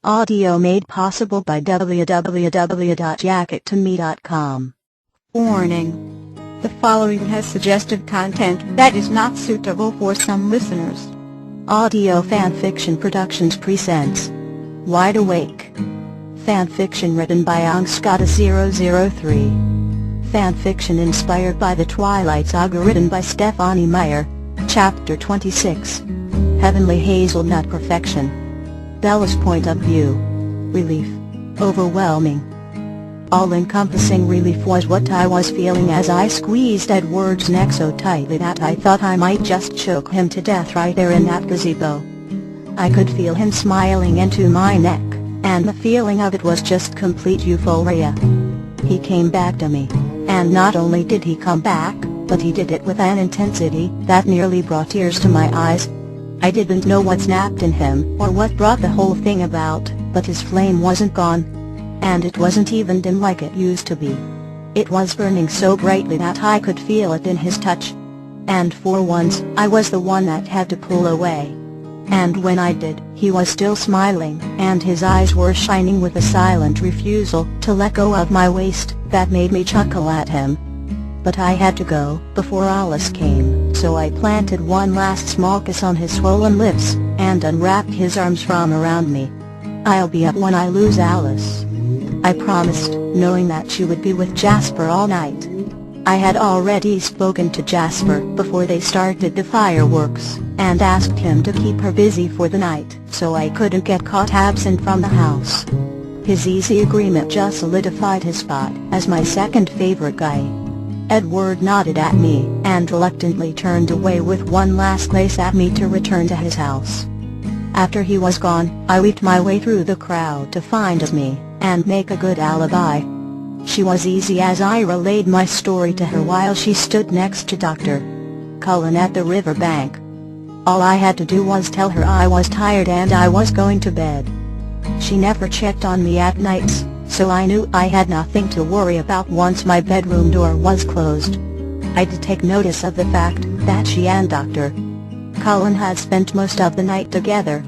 Audio made possible by www.jackettome.com. Warning. The following has suggestive content that is not suitable for some listeners. Audio Fanfiction Productions presents Wide Awake. Fanfiction written by Angskata003. Fanfiction inspired by the Twilight Saga written by Stephanie Meyer. Chapter 26. Heavenly Hazelnut Perfection. Bella's point of view. Relief. Overwhelming. All-encompassing relief was what I was feeling as I squeezed Edward's neck so tightly that I thought I might just choke him to death right there in that gazebo. I could feel him smiling into my neck, and the feeling of it was just complete euphoria. He came back to me, and not only did he come back, but he did it with an intensity that nearly brought tears to my eyes. I didn't know what snapped in him or what brought the whole thing about, but his flame wasn't gone. And it wasn't even dim like it used to be. It was burning so brightly that I could feel it in his touch. And for once, I was the one that had to pull away. And when I did, he was still smiling, and his eyes were shining with a silent refusal to let go of my waist that made me chuckle at him. But I had to go before Alice came, so I planted one last small kiss on his swollen lips, and unwrapped his arms from around me. "I'll be up when I lose Alice," I promised, knowing that she would be with Jasper all night. I had already spoken to Jasper before they started the fireworks, and asked him to keep her busy for the night, so I couldn't get caught absent from the house. His easy agreement just solidified his spot as my second favorite guy. Edward nodded at me, and reluctantly turned away with one last glace at me to return to his house. After he was gone, I weaved my way through the crowd to find me, and make a good alibi. She was easy as I relayed my story to her while she stood next to Dr. Cullen at the riverbank. All I had to do was tell her I was tired and I was going to bed. She never checked on me at nights, so I knew I had nothing to worry about once my bedroom door was closed. I did take notice of the fact that she and Dr. Cullen had spent most of the night together.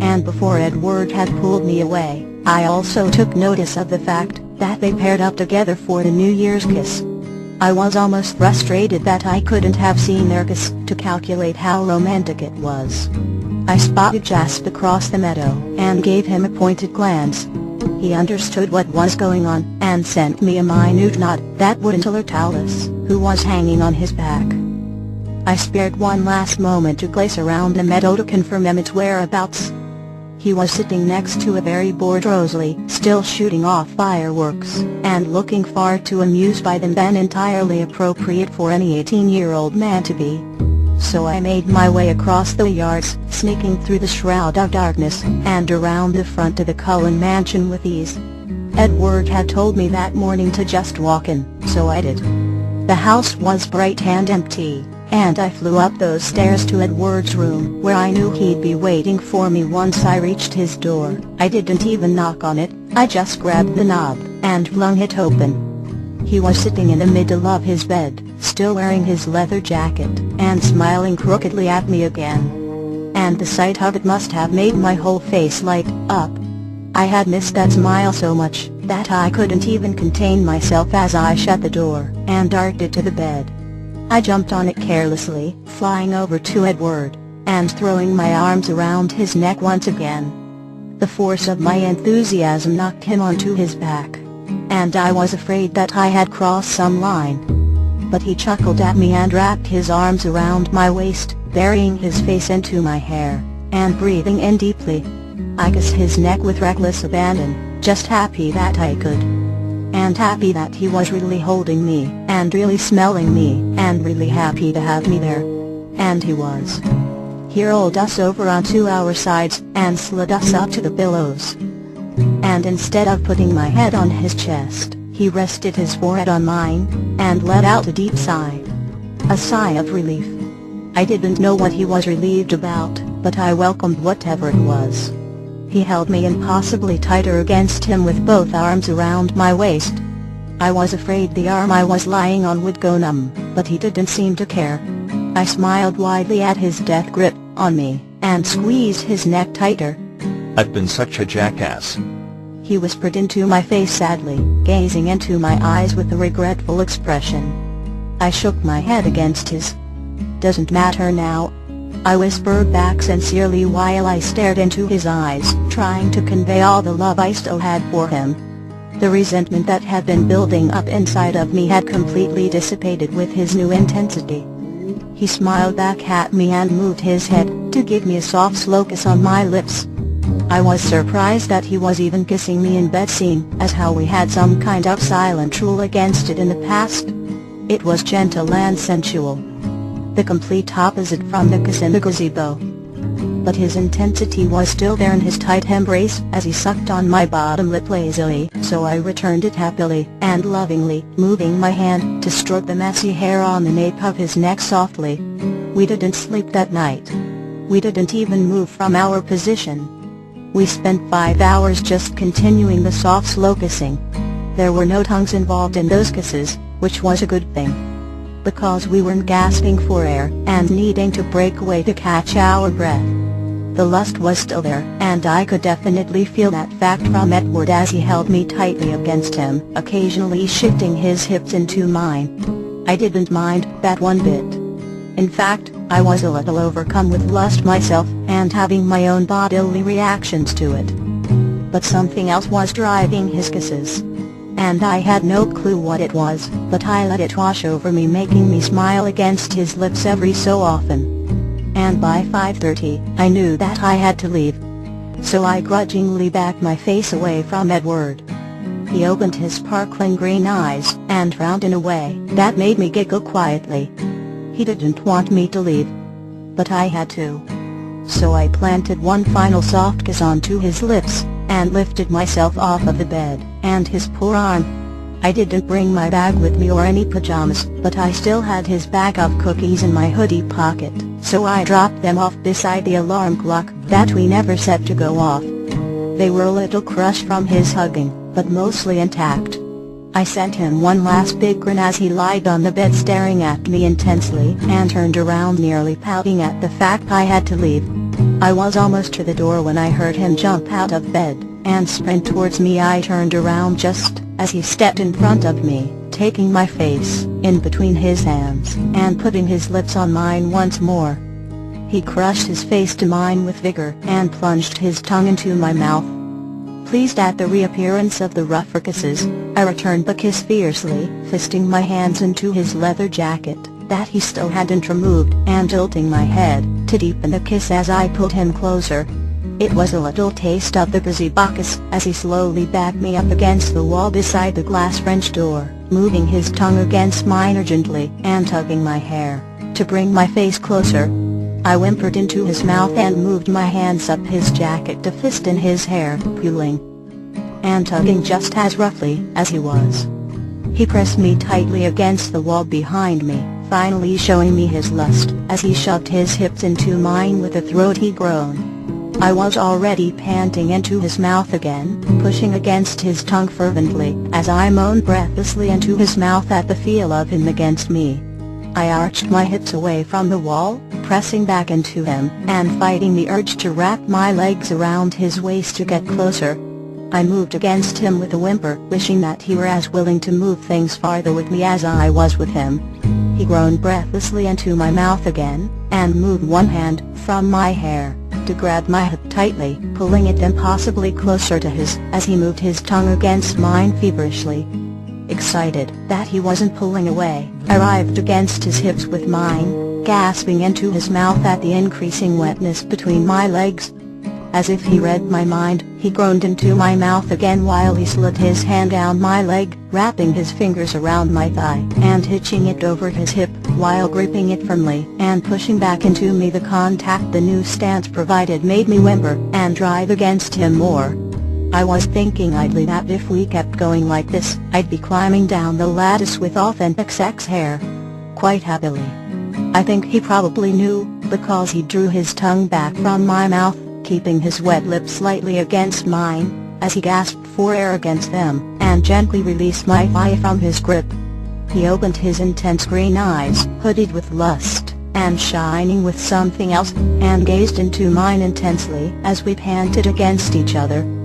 And before Edward had pulled me away, I also took notice of the fact that they paired up together for the New Year's kiss. I was almost frustrated that I couldn't have seen their kiss to calculate how romantic it was. I spotted Jasper across the meadow, and gave him a pointed glance. He understood what was going on, and sent me a minute nod that wouldn't alert Alice, who was hanging on his back. I spared one last moment to glace around the meadow to confirm Emmett's whereabouts. He was sitting next to a very bored Rosalie, still shooting off fireworks, and looking far too amused by them than entirely appropriate for any 18-year-old man to be. So I made my way across the yards, sneaking through the shroud of darkness, and around the front of the Cullen mansion with ease. Edward had told me that morning to just walk in, so I did. The house was bright and empty, and I flew up those stairs to Edward's room, where I knew he'd be waiting for me once I reached his door. I didn't even knock on it, I just grabbed the knob, and flung it open. He was sitting in the middle of his bed, still wearing his leather jacket, and smiling crookedly at me again. And the sight of it must have made my whole face light up. I had missed that smile so much, that I couldn't even contain myself as I shut the door, and darted to the bed. I jumped on it carelessly, flying over to Edward, and throwing my arms around his neck once again. The force of my enthusiasm knocked him onto his back, and I was afraid that I had crossed some line. But he chuckled at me and wrapped his arms around my waist, burying his face into my hair, and breathing in deeply. I kissed his neck with reckless abandon, just happy that I could. And happy that he was really holding me, and really smelling me, and really happy to have me there. And he was. He rolled us over onto our sides, and slid us up to the pillows. And instead of putting my head on his chest, he rested his forehead on mine, and let out a deep sigh. A sigh of relief. I didn't know what he was relieved about, but I welcomed whatever it was. He held me impossibly tighter against him with both arms around my waist. I was afraid the arm I was lying on would go numb, but he didn't seem to care. I smiled widely at his death grip on me, and squeezed his neck tighter. I've been such a jackass. He whispered into my face sadly, gazing into my eyes with a regretful expression. I shook my head against his. Doesn't matter now, I whispered back sincerely while I stared into his eyes, trying to convey all the love I still had for him. The resentment that had been building up inside of me had completely dissipated with his new intensity. He smiled back at me and moved his head to give me a soft slow kiss on my lips. I was surprised that he was even kissing me in bed, seeing as how we had some kind of silent rule against it in the past. It was gentle and sensual. The complete opposite from the kiss in the gazebo. But his intensity was still there in his tight embrace as he sucked on my bottom lip lazily, so I returned it happily and lovingly, moving my hand to stroke the messy hair on the nape of his neck softly. We didn't sleep that night. We didn't even move from our position. We spent 5 hours just continuing the soft slow kissing. There were no tongues involved in those kisses, which was a good thing. Because we weren't gasping for air and needing to break away to catch our breath. The lust was still there, and I could definitely feel that fact from Edward as he held me tightly against him, occasionally shifting his hips into mine. I didn't mind that one bit. In fact, I was a little overcome with lust myself, and having my own bodily reactions to it. But something else was driving his kisses. And I had no clue what it was, but I let it wash over me, making me smile against his lips every so often. And by 5:30, I knew that I had to leave. So I grudgingly backed my face away from Edward. He opened his sparkling green eyes and frowned in a way that made me giggle quietly. He didn't want me to leave. But I had to. So I planted one final soft kiss onto his lips, and lifted myself off of the bed, and his poor arm. I didn't bring my bag with me or any pajamas, but I still had his bag of cookies in my hoodie pocket, so I dropped them off beside the alarm clock that we never set to go off. They were a little crushed from his hugging, but mostly intact. I sent him one last big grin as he lied on the bed staring at me intensely and turned around nearly pouting at the fact I had to leave. I was almost to the door when I heard him jump out of bed and sprint towards me. I turned around just as he stepped in front of me, taking my face in between his hands and putting his lips on mine once more. He crushed his face to mine with vigor and plunged his tongue into my mouth. Pleased at the reappearance of the rougher kisses, I returned the kiss fiercely, fisting my hands into his leather jacket that he still hadn't removed and tilting my head to deepen the kiss as I pulled him closer. It was a little taste of the gazebo kiss as he slowly backed me up against the wall beside the glass French door, moving his tongue against mine urgently and tugging my hair to bring my face closer. I whimpered into his mouth and moved my hands up his jacket to fist in his hair, pulling and tugging just as roughly as he was. He pressed me tightly against the wall behind me, finally showing me his lust as he shoved his hips into mine with a throaty groan. I was already panting into his mouth again, pushing against his tongue fervently as I moaned breathlessly into his mouth at the feel of him against me. I arched my hips away from the wall, pressing back into him and fighting the urge to wrap my legs around his waist to get closer. I moved against him with a whimper, wishing that he were as willing to move things farther with me as I was with him. He groaned breathlessly into my mouth again, and moved one hand from my hair to grab my hip tightly, pulling it impossibly closer to his as he moved his tongue against mine feverishly. Excited that he wasn't pulling away, I writhed against his hips with mine, gasping into his mouth at the increasing wetness between my legs. As if he read my mind, he groaned into my mouth again while he slid his hand down my leg, wrapping his fingers around my thigh and hitching it over his hip, while gripping it firmly and pushing back into me. The contact the new stance provided made me whimper and drive against him more. I was thinking idly that if we kept going like this, I'd be climbing down the lattice with authentic sex hair. Quite happily. I think he probably knew, because he drew his tongue back from my mouth, keeping his wet lips slightly against mine, as he gasped for air against them, and gently released my thigh from his grip. He opened his intense green eyes, hooded with lust, and shining with something else, and gazed into mine intensely as we panted against each other.